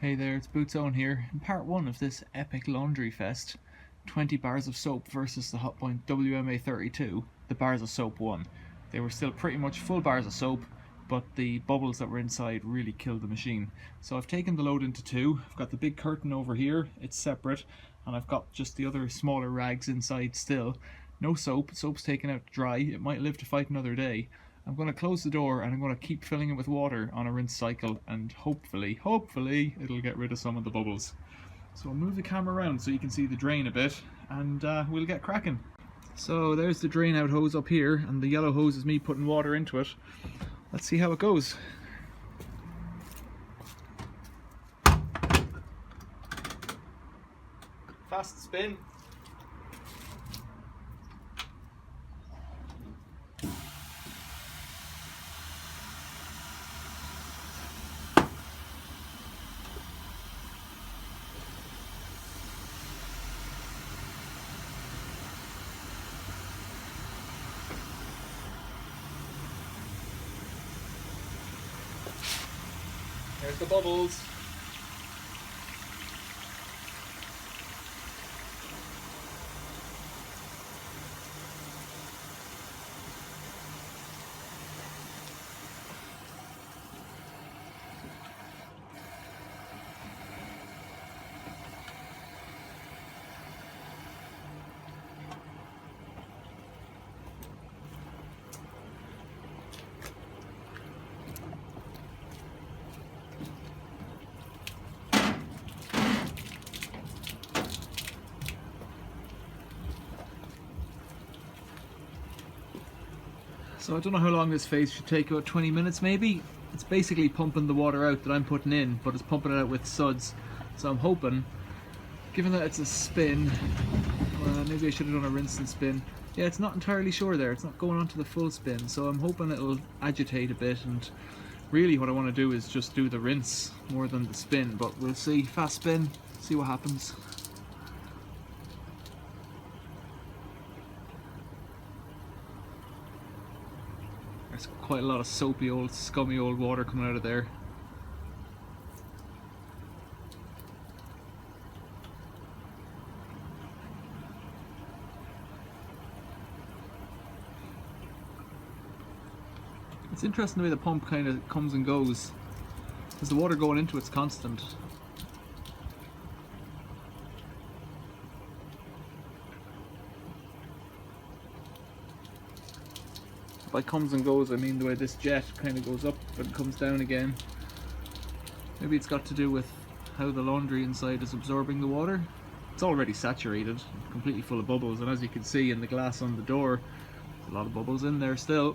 Hey there, it's Bootzone here. In part 1 of this epic laundry fest, 20 bars of soap versus the Hotpoint WMA32, the bars of soap won. They were still pretty much full bars of soap, but the bubbles that were inside really killed the machine. So I've taken the load into two. I've got the big curtain over here, it's separate, and I've got just the other smaller rags inside still. No soap, soap's taken out to dry, it might live to fight another day. I'm going to close the door and I'm going to keep filling it with water on a rinse cycle, and hopefully it'll get rid of some of the bubbles. So I'll move the camera around so you can see the drain a bit, and we'll get cracking. So there's the drain out hose up here, and the yellow hose is me putting water into it. Let's see how it goes. Fast spin. There's the bubbles. So I don't know how long this phase should take, about 20 minutes maybe. It's basically pumping the water out that I'm putting in, but it's pumping it out with suds. So I'm hoping, given that it's a spin, maybe I should have done a rinse and spin. Yeah, it's not entirely sure there, it's not going on to the full spin, so I'm hoping it'll agitate a bit, and really what I want to do is just do the rinse more than the spin, but we'll see. Fast spin, see what happens. There's quite a lot of soapy old, scummy old water coming out of there. It's interesting the way the pump kind of comes and goes, because the water going into it's constant. By comes and goes, I mean the way this jet kind of goes up and comes down again. Maybe it's got to do with how the laundry inside is absorbing the water. It's already saturated, completely full of bubbles, and as you can see in the glass on the door, there's a lot of bubbles in there still.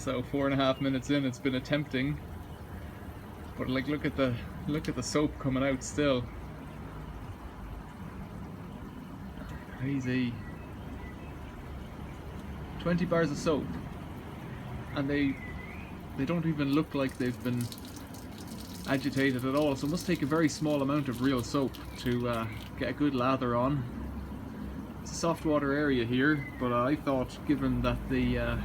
So 4.5 minutes in, it's been attempting, but like look at the soap coming out still. Crazy. 20 bars of soap, and they don't even look like they've been agitated at all. So it must take a very small amount of real soap to get a good lather on. It's a soft water area here, but I thought, given that the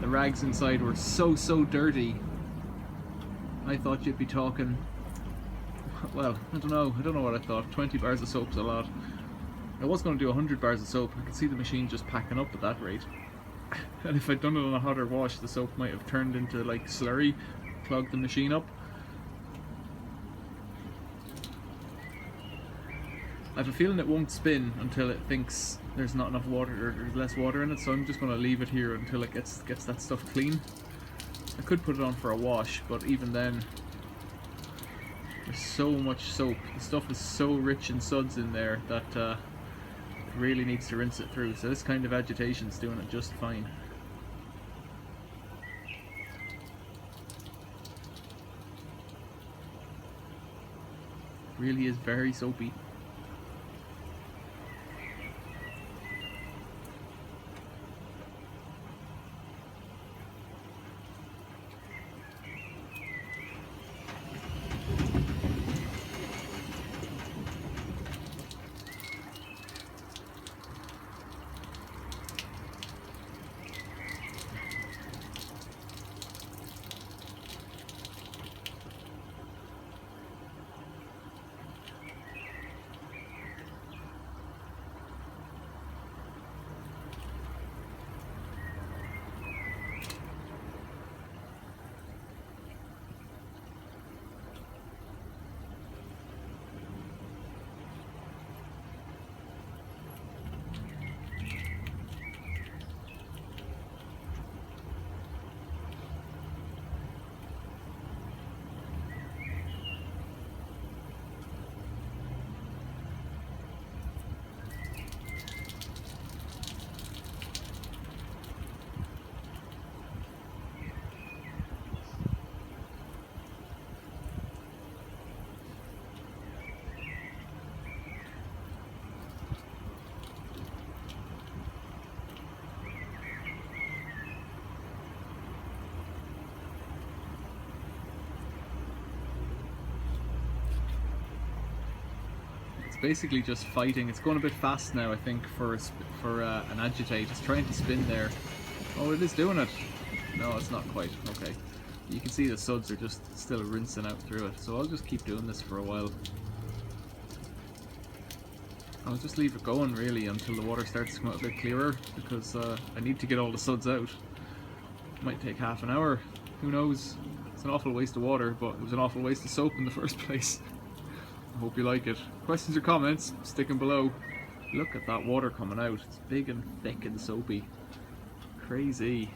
rags inside were so dirty, I thought you'd be talking, well, I don't know what I thought. 20 bars of soap's a lot. I was going to do 100 bars of soap. I could see the machine just packing up at that rate. And if I'd done it on a hotter wash, the soap might have turned into like slurry, clogged the machine up. I have a feeling it won't spin until it thinks there's not enough water, or there's less water in it, so I'm just going to leave it here until it gets that stuff clean. I could put it on for a wash, but even then, there's so much soap. The stuff is so rich in suds in there that it really needs to rinse it through. So this kind of agitation's doing it just fine. Really is very soapy. Basically just fighting. It's going a bit fast now, I think, for an agitate. It's trying to spin there. Oh, it is doing it. No, it's not quite. Okay. You can see the suds are just still rinsing out through it. So I'll just keep doing this for a while. I'll just leave it going really until the water starts to come out a bit clearer, because I need to get all the suds out. It might take half an hour. Who knows? It's an awful waste of water, but it was an awful waste of soap in the first place. I hope you like it. Questions or comments, stick them below. Look at that water coming out. It's big and thick and soapy. Crazy.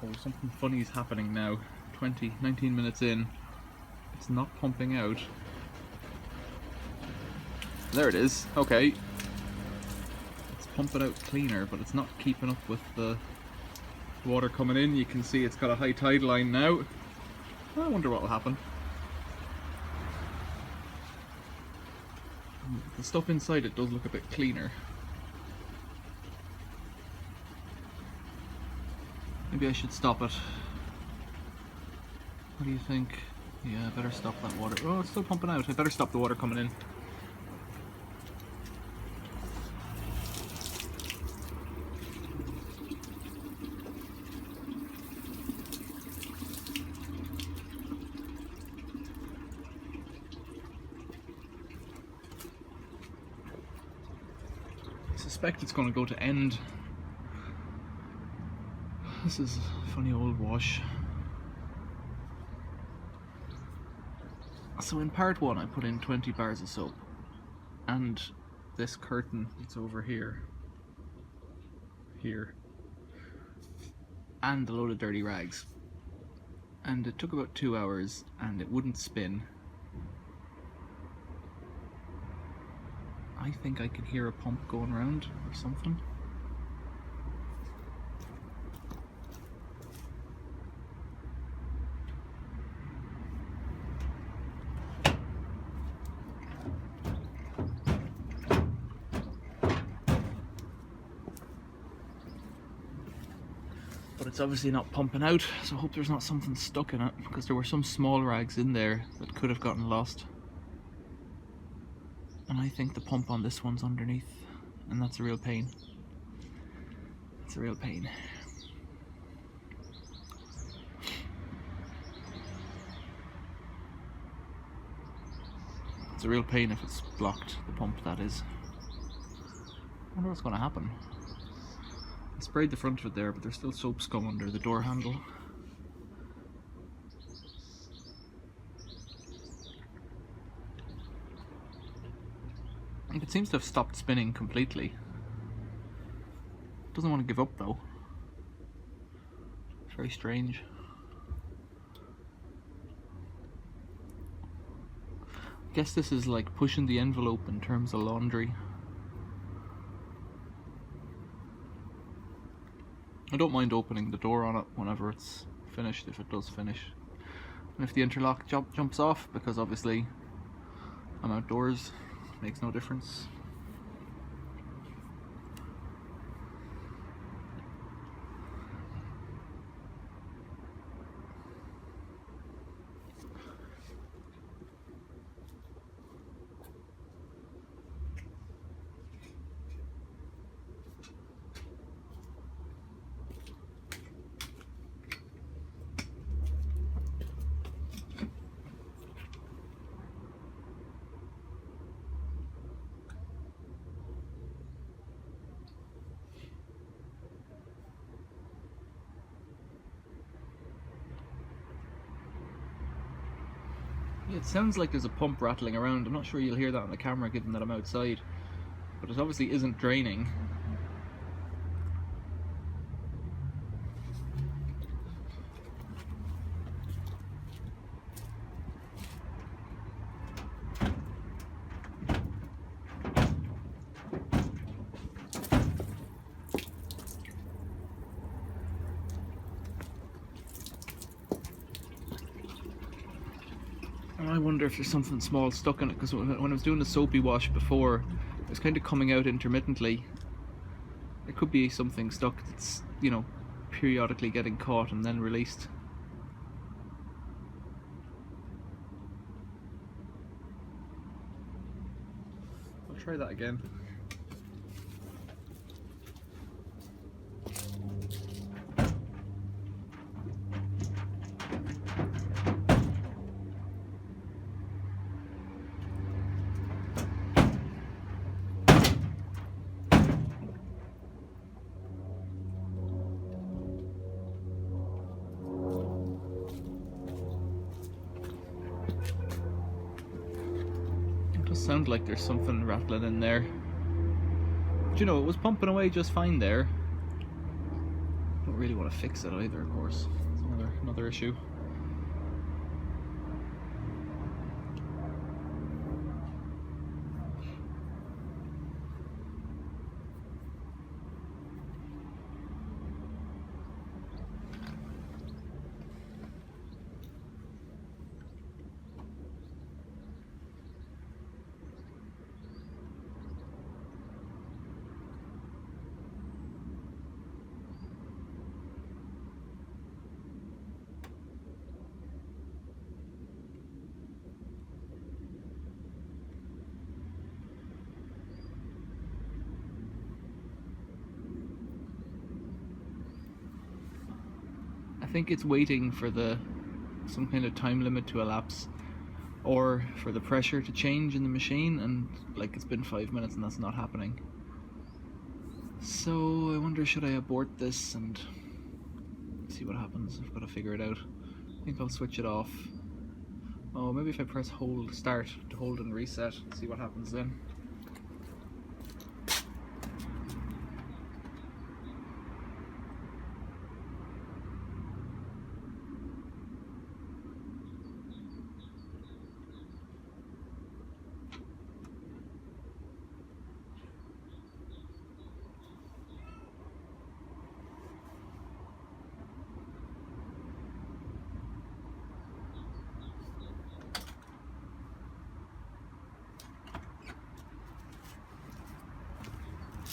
So something funny is happening now. 19 minutes in. It's not pumping out. There it is. Okay. It's pumping out cleaner, but it's not keeping up with the water coming in. You can see it's got a high tide line now. I wonder what will happen. The stuff inside it does look a bit cleaner. Maybe I should stop it. What do you think? Yeah, I better stop that water. Oh, it's still pumping out. I better stop the water coming in. I suspect it's going to go to end. This is a funny old wash. So in part 1 I put in 20 bars of soap and this curtain that's over here, and a load of dirty rags, and it took about 2 hours and it wouldn't spin. I think I could hear a pump going around or something. But it's obviously not pumping out, so I hope there's not something stuck in it, because there were some small rags in there that could have gotten lost. And I think the pump on this one's underneath, and that's a real pain. It's a real pain. It's a real pain if it's blocked, the pump that is. I wonder what's going to happen. I sprayed the front of it there, but there's still soap scum under the door handle. It seems to have stopped spinning completely. It doesn't want to give up though. It's very strange. I guess this is like pushing the envelope in terms of laundry. I don't mind opening the door on it whenever it's finished, if it does finish. And if the interlock jumps off, because obviously I'm outdoors, makes no difference. It sounds like there's a pump rattling around. I'm not sure you'll hear that on the camera given that I'm outside, but it obviously isn't draining. I wonder if there's something small stuck in it, because when I was doing the soapy wash before, it was kind of coming out intermittently. It could be something stuck that's, you know, periodically getting caught and then released. I'll try that again. Sound like there's something rattling in there. But you know, it was pumping away just fine there. don't really want to fix it either, of course. It's another issue. I think it's waiting for some kind of time limit to elapse, or for the pressure to change in the machine, and like it's been 5 minutes and that's not happening. So I wonder, should I abort this and see what happens? I've got to figure it out. I think I'll switch it off. Oh, maybe if I press hold start to hold and reset, see what happens then.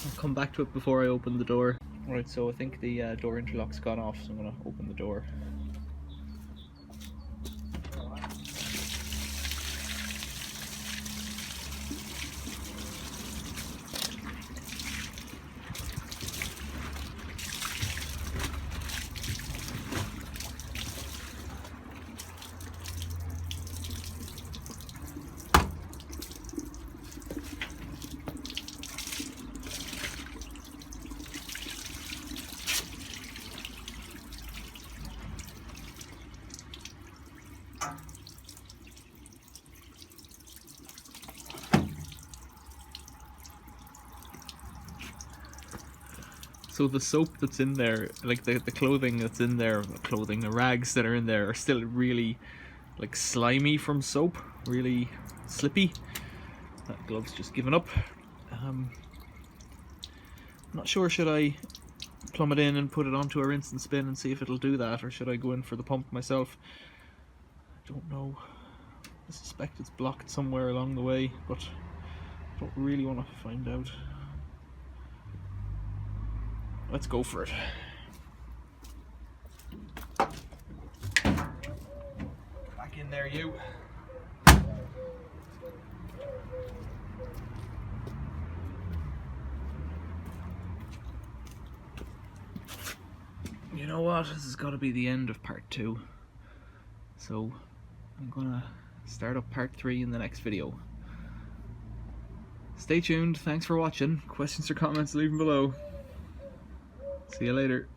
I'll come back to it before I open the door. Alright, so I think the door interlock's gone off, so I'm going to open the door. So the soap that's in there, like the clothing that's in there, the rags that are in there are still really like slimy from soap, really slippy. That glove's just given up. I'm not sure, should I plumb it in and put it onto a rinse and spin and see if it'll do that, or should I go in for the pump myself? I don't know. I suspect it's blocked somewhere along the way, but I don't really want to find out. Let's go for it. Back in there, you. You know what? This has got to be the end of part 2. So I'm gonna start up part 3 in the next video. Stay tuned. Thanks for watching. Questions or comments, leave them below. See you later.